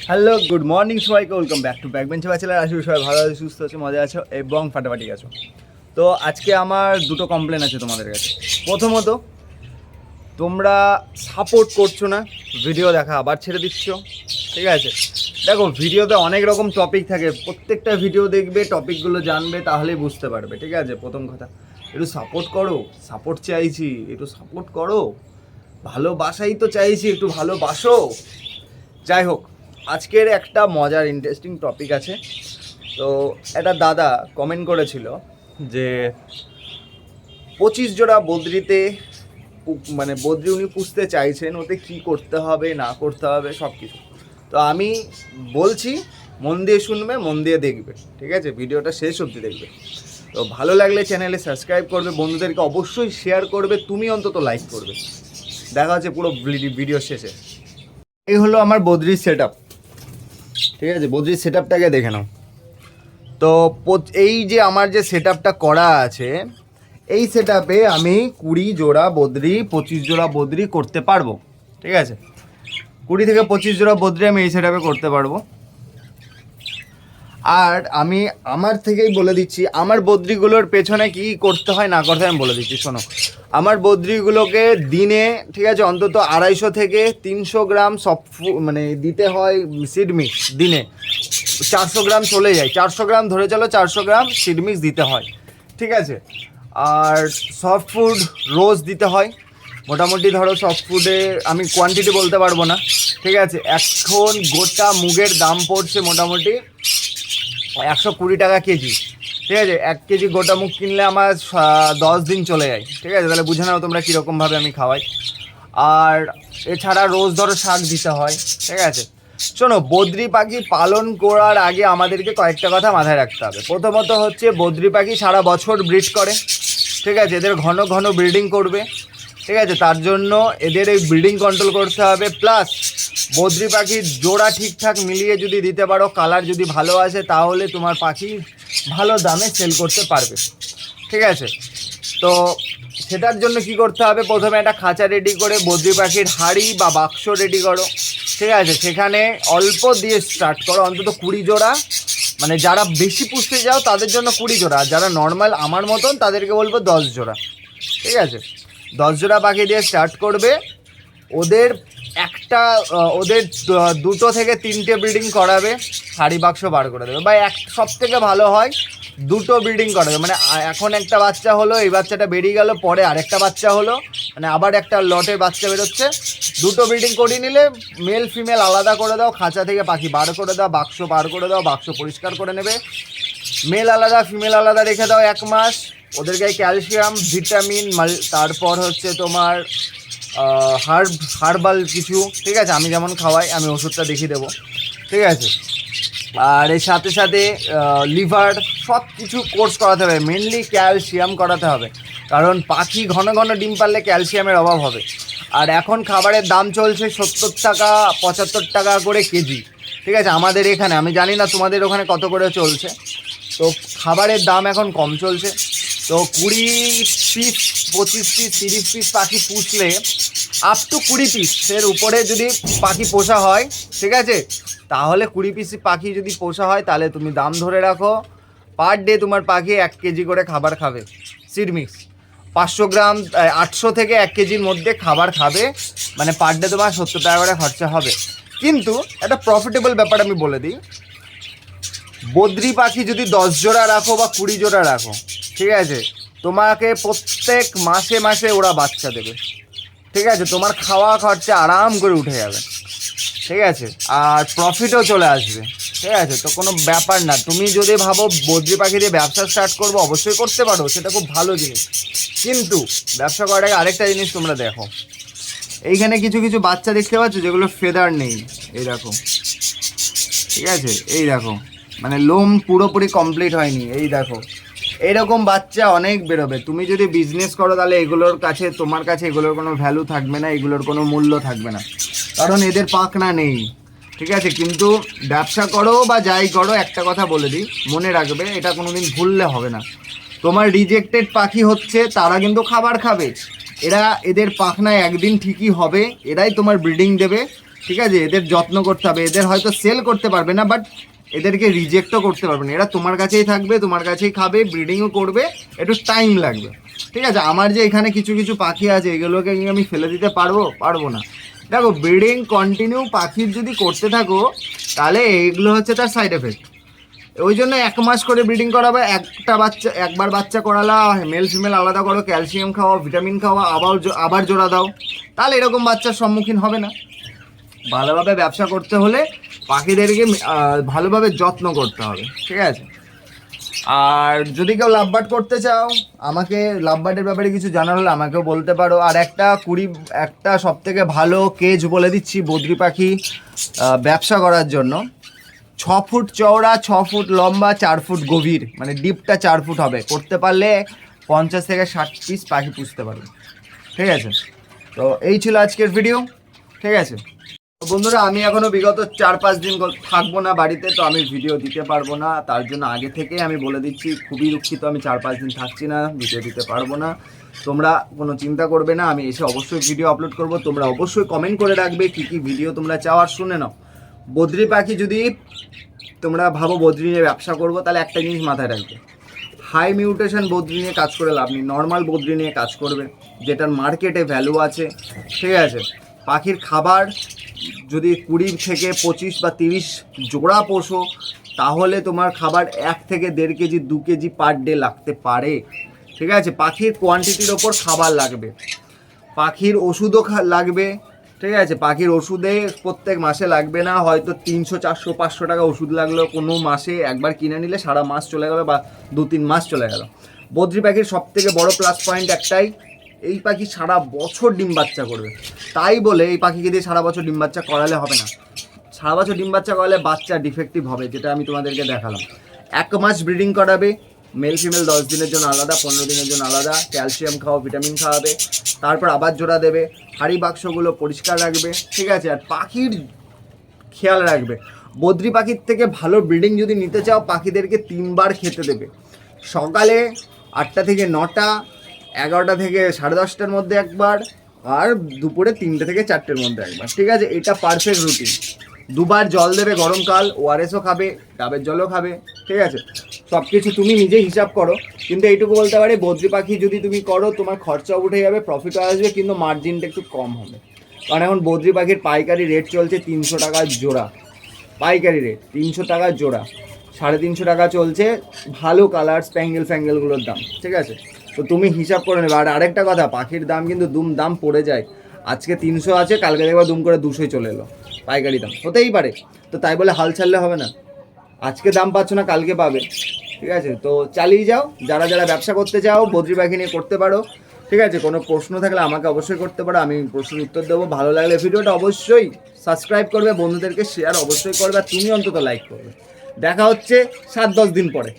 Hello good morning সবাইকে, welcome back to ব্যাকবেঞ্চ bachelor. আসলে সবাই ভালো আছে, সুস্থ আছে, মজা আছো এবং ফাটাফাটি আছো। তো আজকে আমার দুটো কমপ্লেন আছে তোমাদের কাছে। প্রথমত, তোমরা সাপোর্ট করছো না, ভিডিও দেখা আবার ছেড়ে দিচ্ছ। ঠিক আছে, দেখো ভিডিওতে অনেক রকম টপিক থাকে, প্রত্যেকটা ভিডিও দেখবে, টপিকগুলো জানবে, তাহলেই বুঝতে পারবে। ঠিক আছে, প্রথম কথা একটু সাপোর্ট করো, সাপোর্ট চাইছি, একটু সাপোর্ট করো, ভালোবাসাই তো চাইছি, একটু ভালোবাসো। যাই হোক, আজকের একটা মজার ইন্টারেস্টিং টপিক আছে। তো একটা দাদা কমেন্ট করেছিল যে 25 জোড়া বদ্রিতে মানে বদ্রি উনি পুষতে চাইছেন, ওতে কী করতে হবে না করতে হবে সব কিছু। তো আমি বলছি, মন দিয়ে শুনবে, মন দিয়ে দেখবে। ঠিক আছে, ভিডিওটা শেষ অবধি দেখবে। তো ভালো লাগলে চ্যানেলে সাবস্ক্রাইব করবে, বন্ধুদেরকে অবশ্যই শেয়ার করবে, তুমি অন্তত লাইক করবে। দেখা হচ্ছে পুরো ভিডিও শেষে। এই হলো আমার বদ্রির সেট আপ। ঠিক আছে, বদ্রির সেট আপটাকে দেখে নাও। তো এই যে আমার যে সেট আপটা করা আছে, এই সেট আপে আমি 20 জোড়া বদ্রি, 25 জোড়া বদ্রি করতে পারবো। ঠিক আছে, 20 থেকে 25 জোড়া বদ্রি আমি এই সেট আপে করতে পারবো। আর আমি আমার থেকেই বলে দিচ্ছি, আমার বদ্রিগুলোর পেছনে কি করতে হয় না করতে হয় আমি বলে দিচ্ছি, শোনো। আমার বদ্রিগুলোকে দিনে, ঠিক আছে, অন্তত 250 থেকে 300 গ্রাম সব মানে দিতে হয় সিড মিক্স। দিনে 400 গ্রাম চলে যায়, 400 গ্রাম ধরে চলো, 400 গ্রাম সিড মিক্স দিতে হয়। ঠিক আছে, আর সফট ফুড রোজ দিতে হয়। মোটামুটি ধরো সফট ফুডে আমি কোয়ান্টিটি বলতে পারবো না। ঠিক আছে, এখন গোটা মুগের দাম পড়ছে মোটামুটি 120 টাকা কেজি। ঠিক আছে, 1 কেজি গোটা মুগ কিনলে আমার 10 দিন চলে যায়। ঠিক আছে, তাহলে বুঝে নাও তোমরা কীরকমভাবে আমি খাওয়াই। আর এছাড়া রোজ ধরো শাক দিতে হয়। ঠিক আছে, শোনো, বদ্রি পাখি পালন করার আগে আমাদেরকে কয়েকটা কথা মাথায় রাখতে হবে। প্রথমত হচ্ছে, বদ্রি পাখি সারা বছর ব্রিড করে। ঠিক আছে, এদের ঘন ঘন ব্রিডিং করবে। ঠিক আছে, তার জন্য এদের এই ব্রিডিং কন্ট্রোল করতে হবে। প্লাস বদ্রি পাখির জোড়া ঠিকঠাক মিলিয়ে যদি দিতে পারো, কালার যদি ভালো আসে, তাহলে তোমার পাখি ভালো দামে সেল করতে পারবে। ঠিক আছে, তো সেটার জন্য কি করতে হবে, প্রথমে একটা খাঁচা রেডি করে বদ্রি পাখির হাড়ি বা বাক্স রেডি করো। ঠিক আছে, সেখানে অল্প দিয়ে স্টার্ট করো, অন্তত 20 জোড়া। মানে যারা বেশি পুষতে যাও তাদের জন্য 20 জোড়া, আর যারা নর্মাল আমার মতন তাদেরকে বলবো 10 জোড়া। ঠিক আছে, 10 জোড়া পাখি দিয়ে স্টার্ট করবে। ওদের ওদের 2 থেকে 3টে ব্রিডিং করাবে, হাড়ি বাক্স বার করে দেবে। বা সব থেকে ভালো হয় 2টো ব্রিডিং করাবে। মানে এখন একটা বাচ্চা হলো, এই বাচ্চাটা বেরিয়ে গেল, পরে আরেকটা বাচ্চা হলো, মানে আবার একটা লটের বাচ্চা বেরোচ্ছে। 2টো ব্রিডিং করিয়ে নিলে মেল ফিমেল আলাদা করে দাও, খাঁচা থেকে পাখি বার করে দাও, বাক্স বার করে দাও, বাক্স পরিষ্কার করে নেবে। মেল আলাদা ফিমেল আলাদা রেখে দাও 1 মাস। ওদেরকে ক্যালসিয়াম, ভিটামিন, তারপর হচ্ছে তোমার হার্বাল কিছু, ঠিক আছে, আমি যেমন খাওয়াই, আমি ওষুধটা দেখিয়ে দেবো। ঠিক আছে, আর এর সাথে সাথে লিভার সব কিছু কোর্স করাতে হবে। মেনলি ক্যালসিয়াম করাতে হবে, কারণ পাখি ঘন ঘন ডিম পারলে ক্যালসিয়ামের অভাব হবে। আর এখন খাবারের দাম চলছে 70 টাকা 75 টাকা করে কেজি। ঠিক আছে, আমাদের এখানে, আমি জানি না তোমাদের ওখানে কত করে চলছে। তো খাবারের দাম এখন কম চলছে। তো 20 পিস, 25 পিস, 30 পিস পাখি পুষলে আপ টু 20 পিসের উপরে যদি পাখি পোষা হয়, ঠিক আছে, তাহলে 20 পিস পাখি যদি পোষা হয়, তাহলে তুমি দাম ধরে রাখো, পার ডে তোমার পাখি 1 কেজি করে খাবার খাবে সিড মিক্স। 500 গ্রাম 800 থেকে 1 কেজির মধ্যে খাবার খাবে, মানে পার ডে তোমার 70 টাকা করে খরচা হবে। কিন্তু একটা প্রফিটেবল ব্যাপার আমি বলে দিই, বদ্রি পাখি যদি 10 জোড়া রাখো বা 20 জোড়া রাখো, ঠিক আছে, তোমাকে প্রত্যেক মাসে মাসে ওরা বাচ্চা দেবে। ঠিক আছে, তোমার খাওয়া খরচা আরাম করে উঠে যাবে। ঠিক আছে, আর প্রফিটও চলে আসবে। ঠিক আছে, তো কোনো ব্যাপার না। তুমি যদি ভাবো বদ্রি পাখি দিয়ে ব্যবসা স্টার্ট করবো, অবশ্যই করতে পারো, সেটা খুব ভালো জিনিস। কিন্তু ব্যবসা করার আগে আরেকটা জিনিস তোমরা দেখো, এইখানে কিছু কিছু বাচ্চা দেখতে পাচ্ছ যেগুলো ফেদার নেই, এই দেখো। ঠিক আছে, এই দেখো, মানে লোম পুরোপুরি কমপ্লিট হয়নি, এই দেখো। এইরকম বাচ্চা অনেক বেরোবে। তুমি যদি বিজনেস করো, তাহলে এগুলোর কাছে, তোমার কাছে এগুলোর কোনো ভ্যালু থাকবে না, এগুলোর কোনো মূল্য থাকবে না, কারণ এদের পাখনা নেই। ঠিক আছে, কিন্তু ব্যবসা করো বা যাই করো, একটা কথা বলে দিই, মনে রাখবে, এটা কোনোদিন ভুললে হবে না। তোমার রিজেক্টেড পাখি হচ্ছে, তারা কিন্তু খাবার খাবে। এদের পাখনা একদিন ঠিকই হবে, এরাই তোমার ব্রিডিং দেবে। ঠিক আছে, এদের যত্ন করতে হবে, এদের হয়তো সেল করতে পারবে না, বাট এদেরকে রিজেক্টও করতে পারবে না, এরা তোমার কাছেই থাকবে, তোমার কাছেই খাবে, ব্রিডিংও করবে, একটু টাইম লাগবে। ঠিক আছে, আমার যে এখানে কিছু কিছু পাখি আছে এগুলোকে আমি ফেলে দিতে পারবো না। দেখো, ব্রিডিং কন্টিনিউ পাখির যদি করতে থাকো তাহলে এইগুলো হচ্ছে তার সাইড এফেক্ট। ওই জন্য 1 মাস করে ব্রিডিং করাবে, একবার বাচ্চা করালা, মেল ফিমেল আলাদা করো, ক্যালসিয়াম খাওয়া, ভিটামিন খাওয়া, আবার জোড়া দাও, তাহলে এরকম বাচ্চার সম্মুখীন হবে না। ভালোভাবে ব্যবসা করতে হলে পাখিদেরকে ভালোভাবে যত্ন করতে হবে। ঠিক আছে, আর যদি কেউ লাভবার্ড করতে চাও, আমাকে লাভবার্ডের ব্যাপারে কিছু জানার হলে আমাকেও বলতে পারো। আর একটা সব থেকে ভালো কেজ বলে দিচ্ছি বদ্রি পাখি ব্যবসা করার জন্য। 6 ফুট চওড়া, 6 ফুট লম্বা, 4 ফুট গভীর, মানে ডিপটা 4 ফুট হবে। করতে পারলে 50 থেকে 60 পিস পাখি পুষতে পারবে। ঠিক আছে, তো এই ছিল আজকের ভিডিও। ঠিক আছে বন্ধুরা, আমি এখনো বিগত 4-5 দিন থাকবো না বাড়িতে, তো আমি ভিডিও দিতে পারবো না। তার জন্য আগে থেকেই আমি বলে দিচ্ছি, খুবই দুঃখিত, আমি 4-5 দিন থাকছি না, ভিডিও দিতে পারবো না। তোমরা কোনো চিন্তা করবে না, আমি এসে অবশ্যই ভিডিও আপলোড করব। তোমরা অবশ্যই কমেন্ট করে রাখবে কী কী ভিডিও তোমরা চাও। আর শুনে নাও, বদ্রি পাখি যদি তোমরা ভাবো বদ্রি নিয়ে ব্যবসা করবো, তাহলে একটা জিনিস মাথায় রাখবে, হাই মিউটেশন বদ্রি নিয়ে কাজ করে লাভ নেই, নর্মাল বদ্রি নিয়ে কাজ করবে, যেটার মার্কেটে ভ্যালু আছে। ঠিক আছে, পাখির খাবার যদি 20 থেকে 25 বা 30 জোড়া পোষো, তাহলে তোমার খাবার 1 থেকে 1.5 কেজি 2 কেজি পার ডে লাগতে পারে। ঠিক আছে, পাখির কোয়ান্টিটির ওপর খাবার লাগবে, পাখির ওষুধও লাগবে। ঠিক আছে, পাখির ওষুধে প্রত্যেক মাসে লাগবে না, হয়তো 300, 400, 500 টাকা ওষুধ লাগলো কোনো মাসে, একবার কিনে নিলে সারা মাস চলে গেল বা 2-3 মাস চলে গেল। বদ্রি পাখির সব থেকে বড় প্লাস পয়েন্ট একটাই, এই পাখি সারা বছর ডিম বাচ্চা করবে। তাই বলে এই পাখিকে দিয়ে সারা বছর ডিম বাচ্চা করালে হবে না। সারা বছর ডিম বাচ্চা করালে বাচ্চা ডিফেক্টিভ হবে, যেটা আমি তোমাদেরকে দেখালাম। 1 মাস ব্রিডিং করাবে, মেল ফিমেল 10 দিনের জন্য আলাদা, 15 দিনের জন্য আলাদা, ক্যালসিয়াম খাওয়া, ভিটামিন খাওয়াবে, তারপর আবার জোড়া দেবে, হাঁড়ি বাক্সগুলো পরিষ্কার রাখবে। ঠিক আছে, আর পাখির খেয়াল রাখবে, বদ্রি পাখির থেকে ভালো ব্রিডিং যদি নিতে চাও, পাখিদেরকে 3 বার খেতে দেবে। সকালে 8টা থেকে 9টা, 11টা থেকে 10:30টার মধ্যে একবার, আর দুপুরে 3টে থেকে 4টের মধ্যে একবার। ঠিক আছে, এটা পারফেক্ট রুটিন। 2 বার জল দেবে, গরমকাল, ওআরএসও খাবে, ডাবের জলও খাবে। ঠিক আছে, সব কিছু তুমি নিজে হিসাব করো, কিন্তু এইটুকু বলতে পারি, বদ্রি পাখি যদি তুমি করো, তোমার খরচাও উঠে যাবে, প্রফিটও আসবে, কিন্তু মার্জিনটা একটু কম হবে। কারণ এখন বদ্রি পাখির পাইকারি রেট চলছে 300 টাকা জোড়া, পাইকারি রেট 300 টাকা জোড়া, 350 টাকা চলছে ভালো কালার ফ্যাঙ্গেলগুলোর দাম। ঠিক আছে, তো তুমি হিসাব করে নেবে। আর আরেকটা কথা, পাখির দাম কিন্তু দাম পড়ে যায়, আজকে 300 আছে, কালকে দেখবা দুম করে 200 চলে এলো পাইকারি দাম, হতেই পারে। তো তাই বলে হাল ছাড়লে হবে না, আজকে দাম পাচ্ছ না কালকে পাবে। ঠিক আছে, তো চালিয়ে যাও, যারা যারা ব্যবসা করতে চাও বদ্রি পাখি নিয়ে করতে পারো। ঠিক আছে, কোনো প্রশ্ন থাকলে আমাকে অবশ্যই করতে পারো, আমি প্রশ্নের উত্তর দেবো। ভালো লাগলে ভিডিওটা অবশ্যই সাবস্ক্রাইব করবে, বন্ধুদেরকে শেয়ার অবশ্যই করবে, আর তুমি অন্তত লাইক করবে। দেখা হচ্ছে 7-10 দিন পরে।